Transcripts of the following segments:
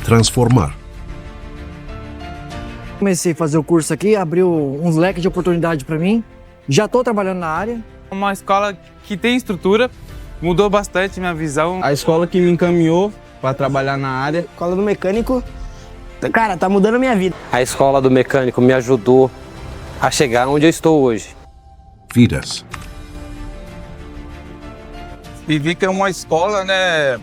transformar. Comecei a fazer o curso aqui, abriu uns leques de oportunidade para mim. Já estou trabalhando na área. Uma escola que tem estrutura, mudou bastante minha visão. A escola que me encaminhou para trabalhar na área. A escola do mecânico, cara, tá mudando a minha vida. A escola do mecânico me ajudou a chegar onde eu estou hoje. Vidas. E vi que é uma escola, né,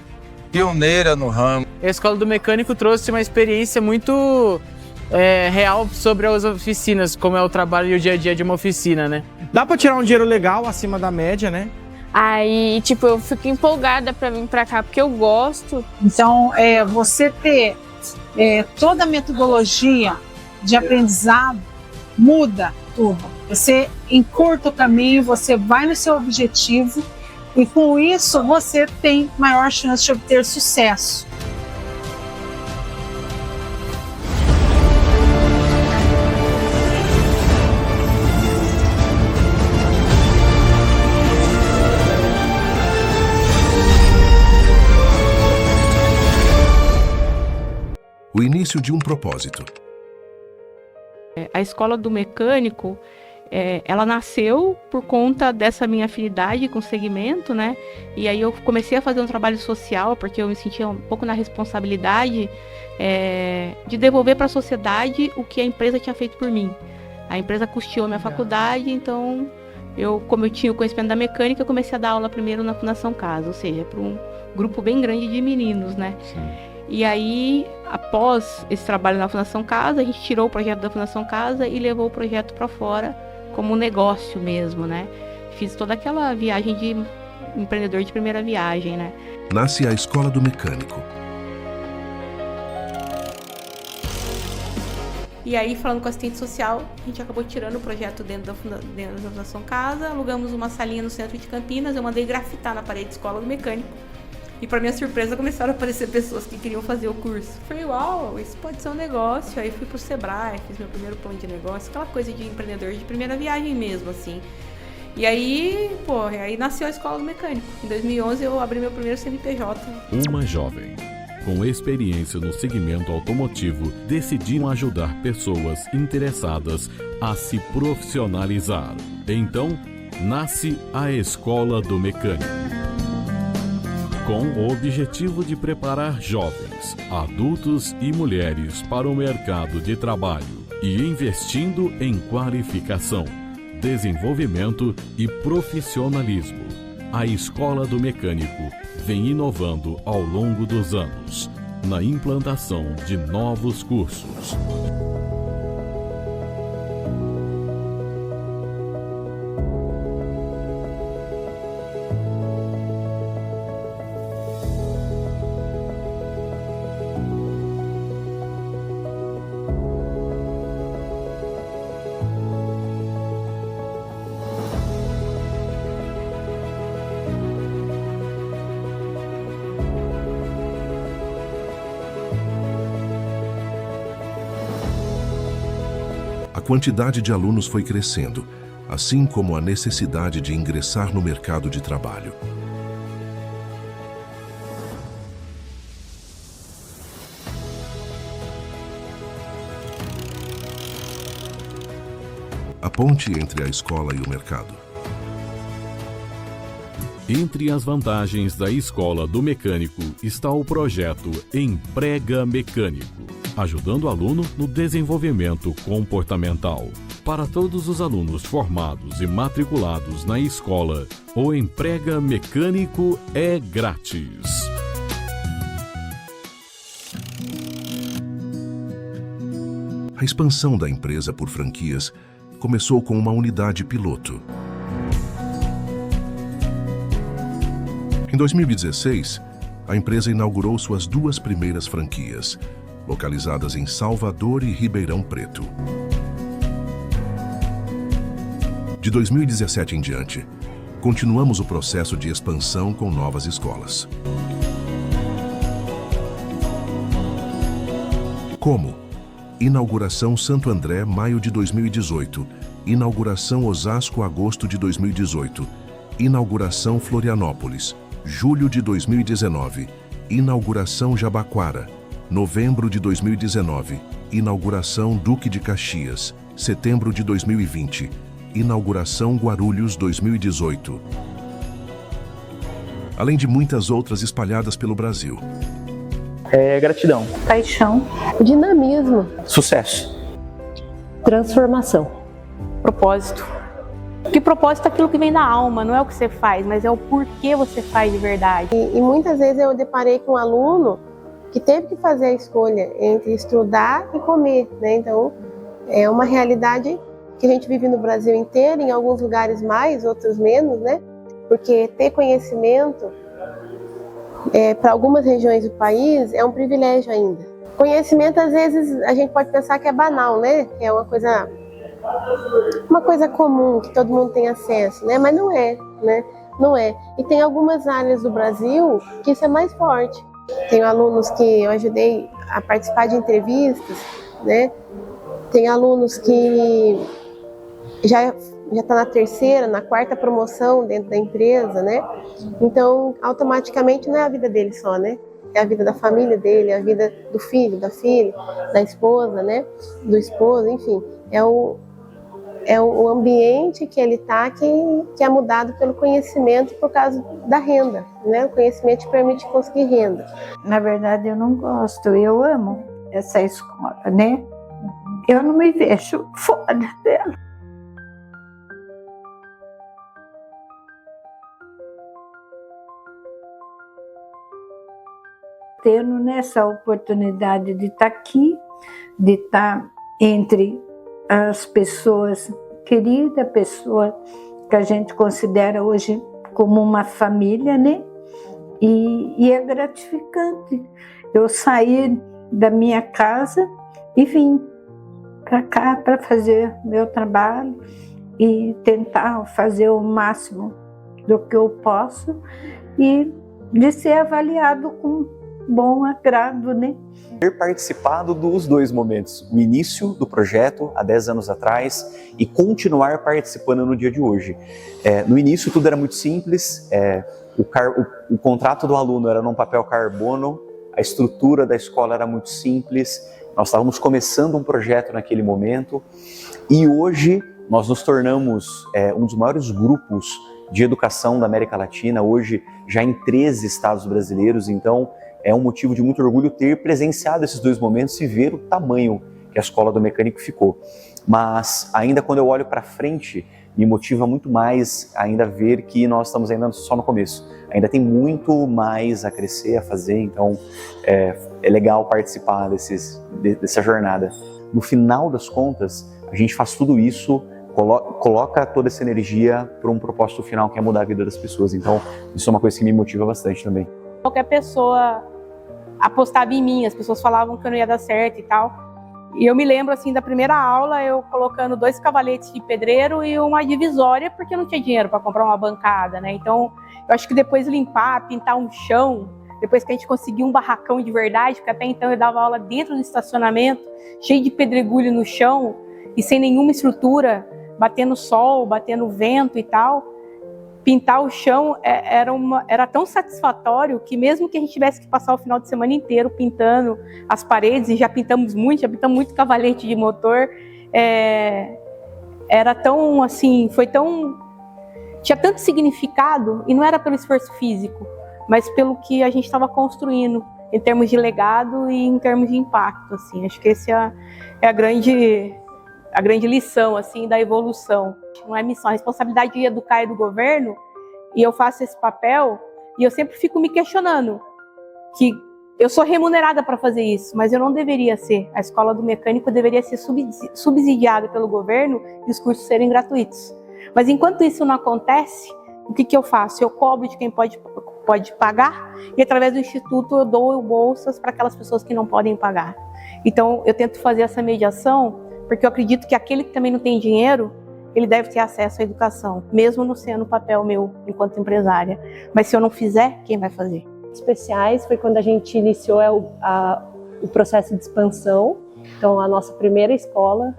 pioneira no ramo. A escola do mecânico trouxe uma experiência muito real sobre as oficinas, como é o trabalho e o dia a dia de uma oficina, né? Dá pra tirar um dinheiro legal, acima da média, né? Aí, tipo, eu fico empolgada pra vir pra cá, porque eu gosto. Então, você ter toda a metodologia de aprendizado muda tudo. Você encurta o caminho, você vai no seu objetivo e com isso você tem maior chance de obter sucesso. O início de um propósito. A escola do mecânico, ela nasceu por conta dessa minha afinidade com o segmento, né? E aí eu comecei a fazer um trabalho social, porque eu me sentia um pouco na responsabilidade de devolver para a sociedade o que a empresa tinha feito por mim. A empresa custeou minha faculdade, então como eu tinha o conhecimento da mecânica, eu comecei a dar aula primeiro na Fundação Casa, ou seja, para um grupo bem grande de meninos, né? Sim. E aí, após esse trabalho na Fundação Casa, a gente tirou o projeto da Fundação Casa e levou o projeto para fora como um negócio mesmo, né? Fiz toda aquela viagem de empreendedor de primeira viagem, né? Nasce a Escola do Mecânico. E aí, falando com a assistente social, a gente acabou tirando o projeto dentro da Fundação Casa, alugamos uma salinha no centro de Campinas, eu mandei grafitar na parede de Escola do Mecânico. E para minha surpresa começaram a aparecer pessoas que queriam fazer o curso. Falei, uau, isso pode ser um negócio. Aí fui pro Sebrae, fiz meu primeiro plano de negócio, aquela coisa de empreendedor de primeira viagem mesmo, assim. E aí, aí nasceu a Escola do Mecânico. Em 2011 eu abri meu primeiro CNPJ. Uma jovem com experiência no segmento automotivo decidiu ajudar pessoas interessadas a se profissionalizar. Então, nasce a Escola do Mecânico, com o objetivo de preparar jovens, adultos e mulheres para o mercado de trabalho e investindo em qualificação, desenvolvimento e profissionalismo. A Escola do Mecânico vem inovando ao longo dos anos na implantação de novos cursos. A quantidade de alunos foi crescendo, assim como a necessidade de ingressar no mercado de trabalho. A ponte entre a escola e o mercado. Entre as vantagens da Escola do Mecânico está o projeto Emprega Mecânico, ajudando o aluno no desenvolvimento comportamental. Para todos os alunos formados e matriculados na escola, o Emprega Mecânico é grátis. A expansão da empresa por franquias começou com uma unidade piloto. Em 2016, a empresa inaugurou suas 2 primeiras franquias, localizadas em Salvador e Ribeirão Preto. De 2017 em diante, continuamos o processo de expansão com novas escolas. Como? Inauguração Santo André, maio de 2018. Inauguração Osasco, agosto de 2018. Inauguração Florianópolis, julho de 2019. Inauguração Jabaquara, Novembro de 2019, inauguração Duque de Caxias. Setembro de 2020, inauguração Guarulhos 2018. Além de muitas outras espalhadas pelo Brasil. Gratidão. Paixão. Dinamismo. Sucesso. Transformação. Propósito. Porque propósito é aquilo que vem da alma, não é o que você faz, mas é o porquê você faz de verdade. E muitas vezes eu deparei com um aluno que teve que fazer a escolha entre estudar e comer, né? Então, é uma realidade que a gente vive no Brasil inteiro, em alguns lugares mais, outros menos, né? Porque ter conhecimento, para algumas regiões do país, é um privilégio ainda. Conhecimento, às vezes, a gente pode pensar que é banal, né? Que é uma coisa comum, que todo mundo tem acesso, né? Mas não é, né? Não é. E tem algumas áreas do Brasil que isso é mais forte. Tenho alunos que eu ajudei a participar de entrevistas, né? Tem alunos que já está na terceira, na quarta promoção dentro da empresa, né? Então, automaticamente não é a vida dele só, né? É a vida da família dele, é a vida do filho, da filha, da esposa, né? Do esposo, enfim. É o ambiente que ele está que é mudado pelo conhecimento por causa da renda, né? O conhecimento te permite conseguir renda. Na verdade, eu não gosto, eu amo essa escola, né? Eu não me vejo fora dela. Tendo nessa oportunidade de estar aqui, de estar entre as pessoas queridas, pessoas que a gente considera hoje como uma família, né? E é gratificante. Eu saí da minha casa e vim para cá para fazer meu trabalho e tentar fazer o máximo do que eu posso e de ser avaliado com bom agrado, né? Ter participado dos dois momentos, o início do projeto há 10 anos atrás e continuar participando no dia de hoje. No início tudo era muito simples, o contrato do aluno era num papel carbono, a estrutura da escola era muito simples, nós estávamos começando um projeto naquele momento e hoje nós nos tornamos um dos maiores grupos de educação da América Latina, hoje já em 13 estados brasileiros, então é um motivo de muito orgulho ter presenciado esses dois momentos e ver o tamanho que a Escola do Mecânico ficou. Mas ainda quando eu olho para frente, me motiva muito mais ainda ver que nós estamos ainda só no começo. Ainda tem muito mais a crescer, a fazer, então é legal participar dessa jornada. No final das contas, a gente faz tudo isso, coloca toda essa energia para um propósito final que é mudar a vida das pessoas. Então isso é uma coisa que me motiva bastante também. Qualquer pessoa apostava em mim, as pessoas falavam que eu não ia dar certo e tal. E eu me lembro assim da primeira aula, eu colocando 2 cavaletes de pedreiro e uma divisória, porque eu não tinha dinheiro para comprar uma bancada, né? Então, eu acho que depois limpar, pintar um chão, depois que a gente conseguiu um barracão de verdade, porque até então eu dava aula dentro do estacionamento, cheio de pedregulho no chão e sem nenhuma estrutura, batendo sol, batendo vento e tal. Pintar o chão era tão satisfatório que mesmo que a gente tivesse que passar o final de semana inteiro pintando as paredes, e já pintamos muito cavalete de motor, era tão assim, tinha tanto significado, e não era pelo esforço físico, mas pelo que a gente estava construindo, em termos de legado e em termos de impacto, assim. Acho que essa é a grande lição, assim, da evolução. Não é missão, a responsabilidade de educar é do governo, e eu faço esse papel, e eu sempre fico me questionando, que eu sou remunerada para fazer isso, mas eu não deveria ser. A Escola do Mecânico deveria ser subsidiada pelo governo e os cursos serem gratuitos. Mas enquanto isso não acontece, o que eu faço? Eu cobro de quem pode pagar, e através do Instituto eu dou bolsas para aquelas pessoas que não podem pagar. Então eu tento fazer essa mediação, porque eu acredito que aquele que também não tem dinheiro, ele deve ter acesso à educação, mesmo não sendo o papel meu enquanto empresária. Mas se eu não fizer, quem vai fazer? Especiais foi quando a gente iniciou o processo de expansão. Então, a nossa primeira escola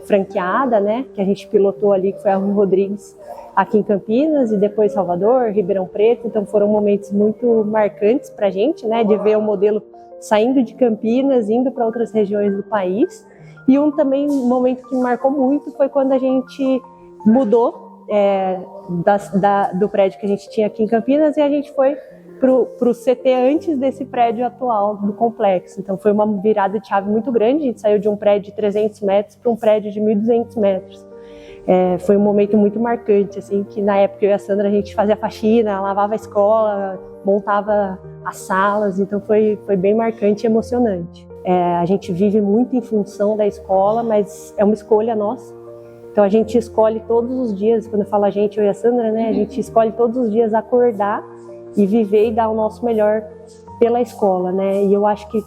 franqueada, né, que a gente pilotou ali, que foi a Rui Rodrigues, aqui em Campinas, e depois Salvador, Ribeirão Preto. Então, foram momentos muito marcantes para a gente, né, de ver o modelo saindo de Campinas, indo para outras regiões do país. E um momento que me marcou muito foi quando a gente mudou do prédio que a gente tinha aqui em Campinas e a gente foi para o CT antes desse prédio atual do complexo. Então foi uma virada de chave muito grande, a gente saiu de um prédio de 300 metros para um prédio de 1.200 metros. Foi um momento muito marcante, assim, que na época eu e a Sandra a gente fazia faxina, lavava a escola, montava as salas, então foi bem marcante e emocionante. A gente vive muito em função da escola, mas é uma escolha nossa. Então a gente escolhe todos os dias, quando eu falo a gente, eu e a Sandra, né, a gente escolhe todos os dias acordar e viver e dar o nosso melhor pela escola, né? E eu acho que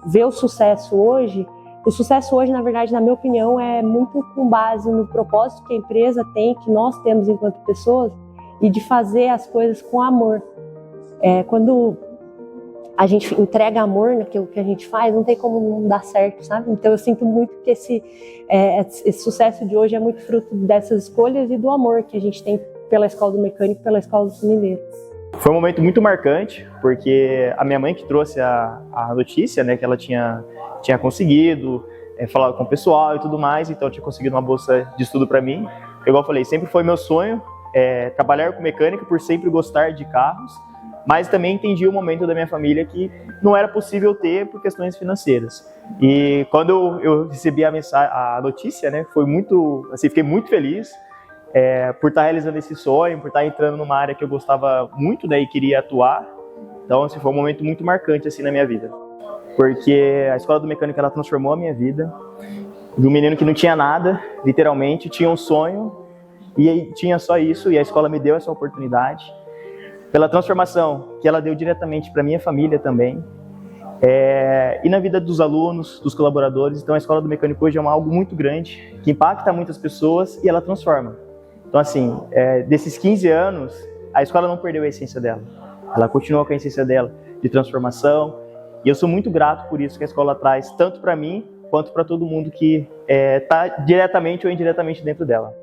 ver o sucesso hoje, na verdade, na minha opinião, é muito com base no propósito que a empresa tem, que nós temos enquanto pessoas, e de fazer as coisas com amor. Quando a gente entrega amor naquilo que a gente faz, não tem como não dar certo, sabe? Então eu sinto muito que esse sucesso de hoje é muito fruto dessas escolhas e do amor que a gente tem pela Escola do Mecânico, pela Escola do Funileiro. Foi um momento muito marcante, porque a minha mãe que trouxe a notícia, né, que ela tinha conseguido falar com o pessoal e tudo mais, então eu tinha conseguido uma bolsa de estudo para mim. Igual eu falei, sempre foi meu sonho trabalhar com mecânica por sempre gostar de carros, mas também entendi o momento da minha família que não era possível ter por questões financeiras. E quando eu recebi a notícia, né, foi muito, assim, fiquei muito feliz por estar realizando esse sonho, por estar entrando numa área que eu gostava muito, né, e queria atuar. Então, assim, foi um momento muito marcante assim na minha vida, porque a Escola do Mecânico ela transformou a minha vida. De um menino que não tinha nada, literalmente, tinha um sonho e aí tinha só isso, e a escola me deu essa oportunidade. Pela transformação que ela deu diretamente para minha família também, e na vida dos alunos, dos colaboradores. Então a Escola do Mecânico hoje é algo muito grande, que impacta muitas pessoas e ela transforma. Então assim, desses 15 anos, a escola não perdeu a essência dela, ela continua com a essência dela de transformação, e eu sou muito grato por isso que a escola traz, tanto para mim, quanto para todo mundo que está diretamente ou indiretamente dentro dela.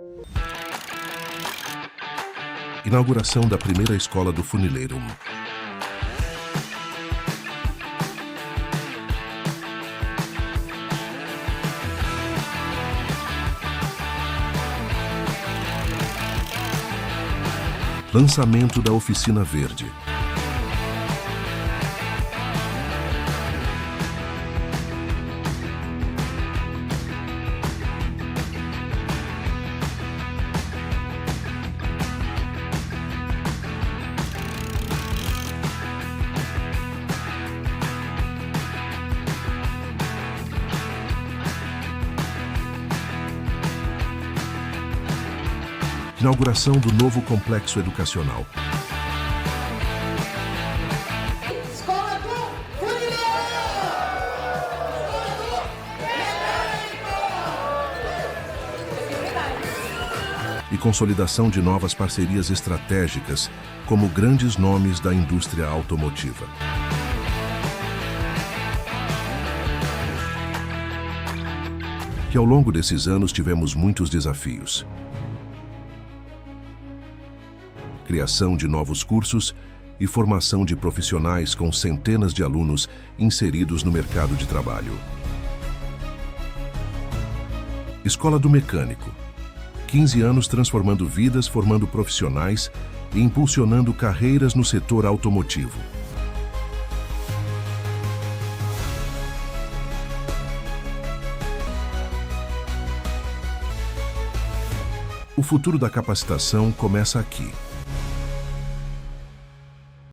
Inauguração da primeira escola do Funileiro. Lançamento da Oficina Verde. Inauguração do novo complexo educacional. Escola do Funileiro! E consolidação de novas parcerias estratégicas, como grandes nomes da indústria automotiva. Que ao longo desses anos tivemos muitos desafios. Criação de novos cursos e formação de profissionais com centenas de alunos inseridos no mercado de trabalho. Escola do Mecânico. 15 anos transformando vidas, formando profissionais e impulsionando carreiras no setor automotivo. O futuro da capacitação começa aqui.